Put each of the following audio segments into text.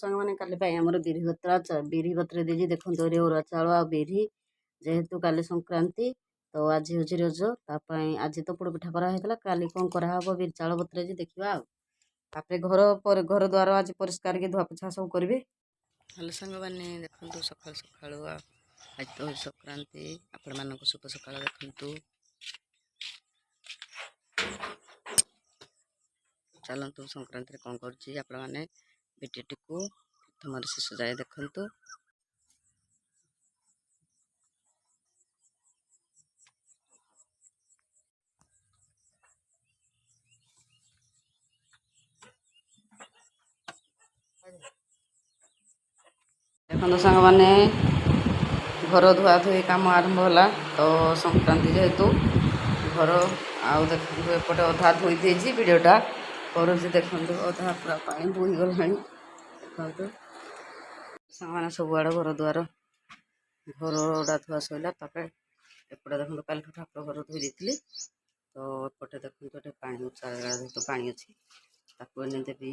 ସାଙ୍ଗ ମାନେ କାଲି ପାଇଁ ଆମର ବିରି ବତୁରେଇ ଦେଇଛି। ଦେଖନ୍ତୁ ଏଠି ଅରୁଆ ଚାଉଳ ଆଉ ବିରି, ଯେହେତୁ କାଲି ସଂକ୍ରାନ୍ତି ତ ଆଜି ହେଉଛି ରଜ, ତା ପାଇଁ ଆଜି ତ ପୋଡ଼ ପିଠା କରାହେଇଥିଲା, କାଲି କ'ଣ କରାହବ ବିରି ଚାଉଳ ବତୁରେଇଛି ଦେଖିବା ଆଉ। ତାପରେ ଘର ଦ୍ୱାର ଆଜି ପରିଷ୍କାର କି ଧୁଆ ପୋଛା ସବୁ କରିବେ। ହ୍ୟାଲୋ ସାଙ୍ଗମାନେ, ଦେଖନ୍ତୁ ସକାଳୁ ସକାଳୁ ଆଜି ତ ସଂକ୍ରାନ୍ତି, ଆପଣମାନଙ୍କୁ ଶୁଭ ସକାଳ। ଦେଖନ୍ତୁ ଚାଲନ୍ତୁ ସଂକ୍ରାନ୍ତିରେ କ'ଣ କରୁଛି ଆପଣମାନେ ଭିଡ଼ିଓଟିକୁ ପ୍ରଥମରୁ ଶେଷ ଯାଏ ଦେଖନ୍ତୁ। ଦେଖନ୍ତୁ ସାଙ୍ଗମାନେ, ଘର ଧୁଆଧୁଇ କାମ ଆରମ୍ଭ ହେଲା। ତ ସଂକ୍ରାନ୍ତି ଯେହେତୁ ଘର ଆଉ ଦେଖନ୍ତୁ ଏପଟେ ଅଧା ଧୋଇ ଦେଇଛି, ଭିଡ଼ିଓଟା କରୁଛି। ଦେଖନ୍ତୁ ଅଧା ପୁରା ପାଣି ବୋହିଗଲାଣି। ଦେଖନ୍ତୁ ସାଙ୍ଗମାନେ ସବୁଆଡ଼େ ଘର ଘରଟା ଧୁଆ ସରିଲା। ତାପରେ ଏପଟେ ଦେଖନ୍ତୁ କାଲିଠୁ ଠାକୁର ଘର ଧୋଇ ଦେଇଥିଲି। ତ ଏପଟେ ଦେଖନ୍ତୁ ଏଠି ପାଣି ଚାରିଆଡ଼େ ପାଣି ଅଛି, ତାକୁ ଏନେ ଦେବି।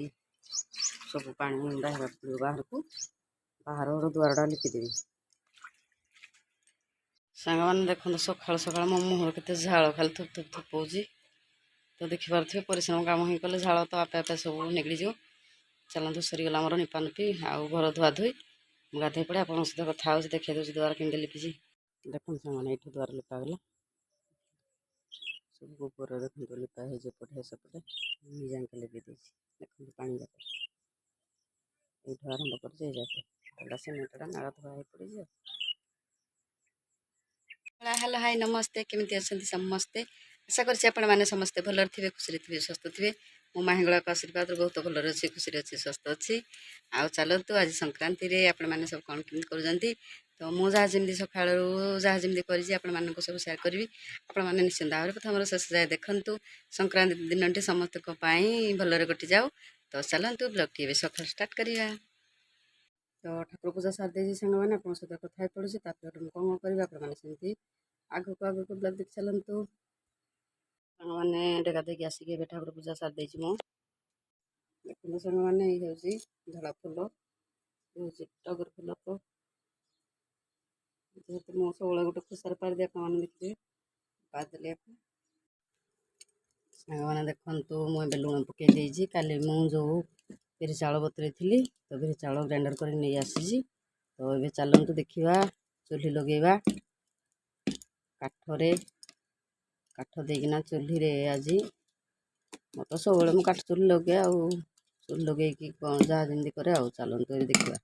ସବୁ ପାଣି ବାହାରକୁ ବାହାର ଘର ଦୁଆରଟା ଲିପିଦେବି। ସାଙ୍ଗମାନେ ଦେଖନ୍ତୁ ସକାଳୁ ସକାଳୁ ମୋ ମୁହଁରେ କେତେ ଝାଳ ଖାଲି ଥୁପ ହେଉଛି। ତ ଦେଖିପାରୁଥିବେ ପରିଶ୍ରମ କାମ ହିଁ କଲେ ଝାଳ ତ ଆପେ ଆପେ ସବୁ ନିଗଡ଼ିଯିବ। ଚାଲନ୍ତୁ ସରିଗଲା ଆମର ନିପାନିପି ଆଉ ଘର ଧୁଆଧୋଇ। ମୁଁ ଗାଧୋଇ ପଡ଼େ ଆପଣଙ୍କ ସହିତ କଥା ହେଉଛି, ଦେଖାଇ ଦେଉଛି ଦୁଆର କେମିତି ଲିପିଛି। ଦେଖନ୍ତୁ ସାଙ୍ଗମାନେ ଏଇଠୁ ଦୁଆର ଲିପାଗଲା, ସବୁ ଗୋବର ଦେଖନ୍ତୁ ଲିପା ହେଇଛି ଏପଟେ ସେପଟେ ଯାଇକି ଲିପି ଦେଇଛି। ଦେଖନ୍ତୁ ପାଣି ଯାକ ଏଇଠୁ ଆରମ୍ଭ କରିଛି ଏଇ ଯାକେ ଏଇଟା ସିମେଣ୍ଟଟା ନାଳ ଧୁଆ ହେଇ ପଡ଼ିଛି। ହ୍ୟାଲୋ ହାଇ ନମସ୍ତେ, କେମିତି ଅଛନ୍ତି ସମସ୍ତେ? ଆଶା କରୁଛି ଆପଣମାନେ ସମସ୍ତେ ଭଲରେ ଥିବେ, ଖୁସିରେ ଥିବେ, ସୁସ୍ଥ ଥିବେ। ମୋ ମାହିଁଗୁଳାଙ୍କ ଆଶୀର୍ବାଦରୁ ବହୁତ ଭଲରେ ଅଛି, ଖୁସିରେ ଅଛି, ସୁସ୍ଥ ଅଛି। ଆଉ ଚାଲନ୍ତୁ ଆଜି ସଂକ୍ରାନ୍ତିରେ ଆପଣମାନେ ସବୁ କ'ଣ କେମିତି କରୁଛନ୍ତି। ତ ମୁଁ ଯାହା ଯେମିତି ସକାଳୁ ଯାହା ଯେମିତି କରିଛି ଆପଣମାନଙ୍କୁ ସବୁ ସେୟାର କରିବି। ଆପଣମାନେ ନିଶ୍ଚିନ୍ତ ଭାବରେ ପ୍ରଥମରୁ ଶେଷ ଯାଏ ଦେଖନ୍ତୁ। ସଂକ୍ରାନ୍ତି ଦିନଟି ସମସ୍ତଙ୍କ ପାଇଁ ଭଲରେ କଟିଯାଉ। ତ ଚାଲନ୍ତୁ ବ୍ଲଗ୍ଟି ଏବେ ସକାଳୁ ଷ୍ଟାର୍ଟ କରିବା। ତ ଠାକୁର ପୂଜା ସାରି ଦେଇଛି ସାଙ୍ଗମାନେ, ଆପଣଙ୍କ ସହିତ କଥା ହେଇ ପଡ଼ୁଛି। ତାପରେ ମୁଁ କ'ଣ କରିବି ଆପଣମାନେ ସେମିତି ଆଗକୁ ବ୍ଲଗ୍ ଦେଖି ଚାଲନ୍ତୁ। ସାଙ୍ଗମାନେ ଡେକା ଦେଇକି ଆସିକି ଏବେ ଠାକୁର ପୂଜା ସାରି ଦେଇଛି ମୁଁ। ଦେଖନ୍ତୁ ସାଙ୍ଗମାନେ, ଏଇ ହେଉଛି ଧଳା ଫୁଲ, ହେଉଛି ଟଗର ଫୁଲ। ତ ଯେହେତୁ ମୁଁ ସବୁବେଳେ ଗୋଟେ ଖୁସାରେ ପାରିଦିଏ, ଆପଣମାନେ ଦେଖିବେ ପାରିଦେଲି। ସାଙ୍ଗମାନେ ଦେଖନ୍ତୁ ମୁଁ ଏବେ ଲୁଣ ପକାଇ ଦେଇଛି। କାଲି ମୁଁ ଯେଉଁ ବିରି ଚାଉଳ ବତୁରେଇଥିଲି, ତ ବିରି ଚାଉଳ ଗ୍ରାଇଣ୍ଡର କରି ନେଇ ଆସିଛି। ତ ଏବେ ଚାଲନ୍ତୁ ଦେଖିବା ଚୁଲି ଲଗେଇବା। କାଠ ଦେଇକିନା ଚୁଲିରେ ଆଜି ମୁଁ ତ ସବୁବେଳେ ମୁଁ କାଠ ଚୁଲି ଲଗାଏ, ଆଉ ଚୁଲି ଲଗେଇକି କ'ଣ ଯାହା ଯେମିତି କରେ। ଆଉ ଚାଲନ୍ତୁ ଏବେ ଦେଖିବା।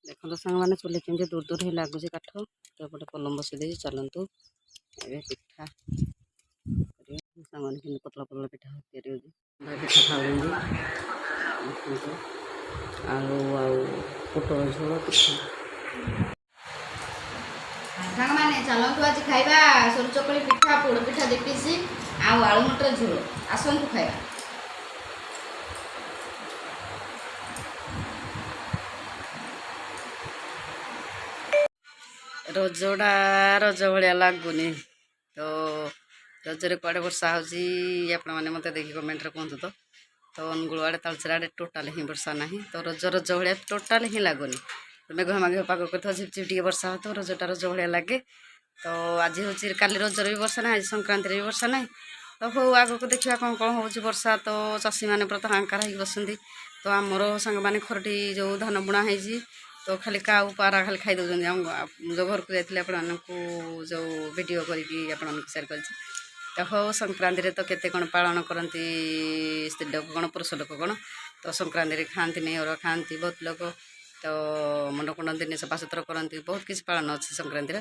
ଦେଖନ୍ତୁ ସାଙ୍ଗମାନେ ଚୁଲି କେମିତି ଦୂର ଦୂର ହେଇ ଲାଗୁଛି କାଠ। ତ ଏପଟେ ପଲମ ବସେଇ ଦେଇଛି। ଚାଲନ୍ତୁ ଏବେ ପିଠା କରିବା। ସାଙ୍ଗମାନେ କେମିତି ପତଳା ପତଳା ପିଠା ତିଆରି ହେଉଛି, ପିଠା ଖାଉଛନ୍ତି। ଦେଖନ୍ତୁ ଆଳୁ ଆଉ ପୋଟଳ ଝୋଳ ପିଠା। ସାଙ୍ଗମାନେ ଚାଲନ୍ତୁ ଆଜି ଖାଇବା ସରୁ ଚକୁଳି ପିଠା, ପୋଡ଼ ପିଠା 2 ପିସ୍ ଆଉ ଆଳୁ ମଟର ଝୋଳ। ଆସନ୍ତୁ ଖାଇବା। ରଜଟା ରଜ ଭଳିଆ ଲାଗୁନି। ତ ରଜରେ କୁଆଡ଼େ ବର୍ଷା ହେଉଛି ଆପଣମାନେ ମୋତେ ଦେଖି କମେଣ୍ଟରେ କୁହନ୍ତୁ। ତ ଅନୁଗୁଳ ଆଡ଼େ ତାଳଚେର ଆଡ଼େ ଟୋଟାଲ ହିଁ ବର୍ଷା ନାହିଁ। ତ ରଜ ଭଳିଆ ଟୋଟାଲ ହିଁ ଲାଗୁନି। ମେଘ ପାଗ କରିଥିବ, ଝିପଝିପ ଟିକେ ବର୍ଷା ହେଉଥିବ, ରଜ ଭଳିଆ ଲାଗେ। ତ ଆଜି ହେଉଛି କାଲି ରଜରେ ବି ବର୍ଷା ନାହିଁ, ଆଜି ସଂକ୍ରାନ୍ତିରେ ବି ବର୍ଷା ନାହିଁ। ତ ହଉ ଆଗକୁ ଦେଖିବା କ'ଣ ହେଉଛି ବର୍ଷା। ତ ଚାଷୀମାନେ ପୁରା ତ ହାଙ୍କାର ହେଇକି ବସନ୍ତି। ତ ଆମର ସାଙ୍ଗମାନେ ଖରଟି ଯେଉଁ ଧାନ ବୁଣା ହେଇଛି, ତ ଖାଲି କାଉ ପାରା ଖାଲି ଖାଇ ଦେଉଛନ୍ତି। ଯେଉଁ ଘରକୁ ଯାଇଥିଲି ଆପଣମାନଙ୍କୁ ଯେଉଁ ଭିଡ଼ିଓ କରିକି ଆପଣମାନଙ୍କୁ ସେୟାର କରିଛି। ତ ହଉ ସଂକ୍ରାନ୍ତିରେ ତ କେତେ କ'ଣ ପାଳନ କରନ୍ତି, ସ୍ତ୍ରୀ ଲୋକ କ'ଣ ପୁରୁଷ ଲୋକ କ'ଣ। ତ ସଂକ୍ରାନ୍ତିରେ ଖାଆନ୍ତିନି, ଅରୁଆ ଖାଆନ୍ତି ବହୁତ ଲୋକ। ତ ମୁଣ୍ଡ କୁଣ୍ଡନ୍ତିନି, ସଫାସୁତୁରା କରନ୍ତି, ବହୁତ କିଛି ପାଳନ ଅଛି ସଂକ୍ରାନ୍ତିରେ।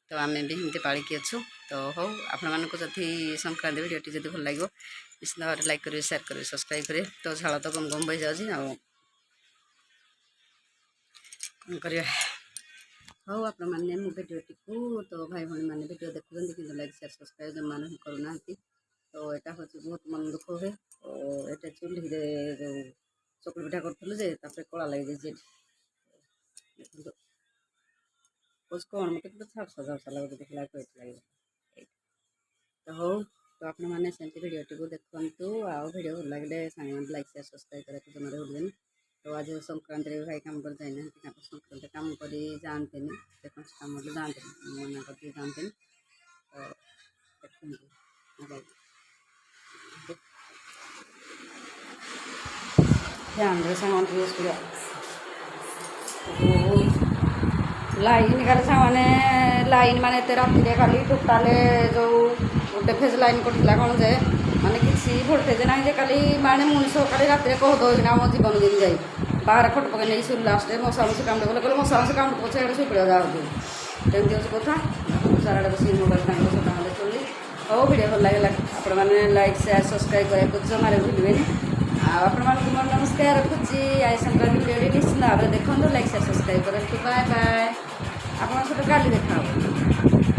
ତ ଆମେ ବି ଏମିତି ପାଳିକି ଅଛୁ। ତ ହଉ ଆପଣମାନଙ୍କୁ ଯଦି ସଂକ୍ରାନ୍ତି ଭିଡ଼ିଓଟି ଯଦି ଭଲ ଲାଗିବ ନିଶ୍ଚିତ ଭାବରେ ଲାଇକ୍ କରିବେ, ସେୟାର କରିବେ, ସବସ୍କ୍ରାଇବ୍ କରିବେ। ତ ଝାଳ ତ ଗମ ଗମ ବହିଯାଉଛି, ଆଉ କ'ଣ କରିବା। ହଉ ଆପଣମାନେ ମୋ ଭିଡ଼ିଓଟିକୁ ତ ଭାଇ ଭଉଣୀମାନେ ଭିଡ଼ିଓ ଦେଖୁଛନ୍ତି କିନ୍ତୁ ଲାଇକ୍ ସେୟାର ସବସ୍କ୍ରାଇବ୍ ଯେଉଁମାନେ କରୁନାହାନ୍ତି, ତ ଏଇଟା ହେଉଛି ବହୁତ ମନ ଦୁଃଖ ହୁଏ। ତ ଏଇଟା ଚୁଲିରେ ଯେଉଁ ଚକୁଳି ପିଠା କରୁଥିଲୁ ଯେ ତାପରେ କଳା ଲାଗିଯାଇଛି। ଦେଖନ୍ତୁ କହୁଛି କ'ଣ ମୋତେ କିନ୍ତୁ ଝାପ୍ସା ଲାଗୁଛି, ଦେଖିଲା ଏଇଠି ଲାଗିବ। ତ ହଉ ତ ଆପଣମାନେ ସେମିତି ଭିଡ଼ିଓଟିକୁ ଦେଖନ୍ତୁ। ଆଉ ଭିଡ଼ିଓ ଭଲ ଲାଗିଲେ ସାଙ୍ଗମାନେ ଲାଇକ୍ ସେୟାର ସବସ୍କ୍ରାଇବ୍ କରିବାକୁ ଜମାରେ ଭୁଲିବେନି। तो आज संक्रांति रे भाई काम कर जाइना संक्रांति काम कर जाते काम जाते मना करके जाते तो ध्यान रे सामान यूज कर लाइन काली सामाने लाइन माने राति खाली टोटाल जो गोटे फेज लाइन कटिला कौन जे माने किसी भोल्टेज ना जे खाली माने मनीष खाली राति कहदे आम जीवन दिन जाए बाहर खट पकड़ नहीं शुरू लास्ट मशा मशी काम कले मशा मशी काम पचे शुक्र जाऊँ तेमती हूँ कथा सारा बस मोबाइल सदा चलि हो भिडियो भल लगे आपण मैंने लाइक शेयर सब्सक्राइब करने जमारे भूलें आपण मन नमस्कार रखुच्छी आई संक्रांति भिडियो निश्चित भाव में देखो लाइक शेयर सब्सक्राइब करें बाय बाय आप सहित काली देखा।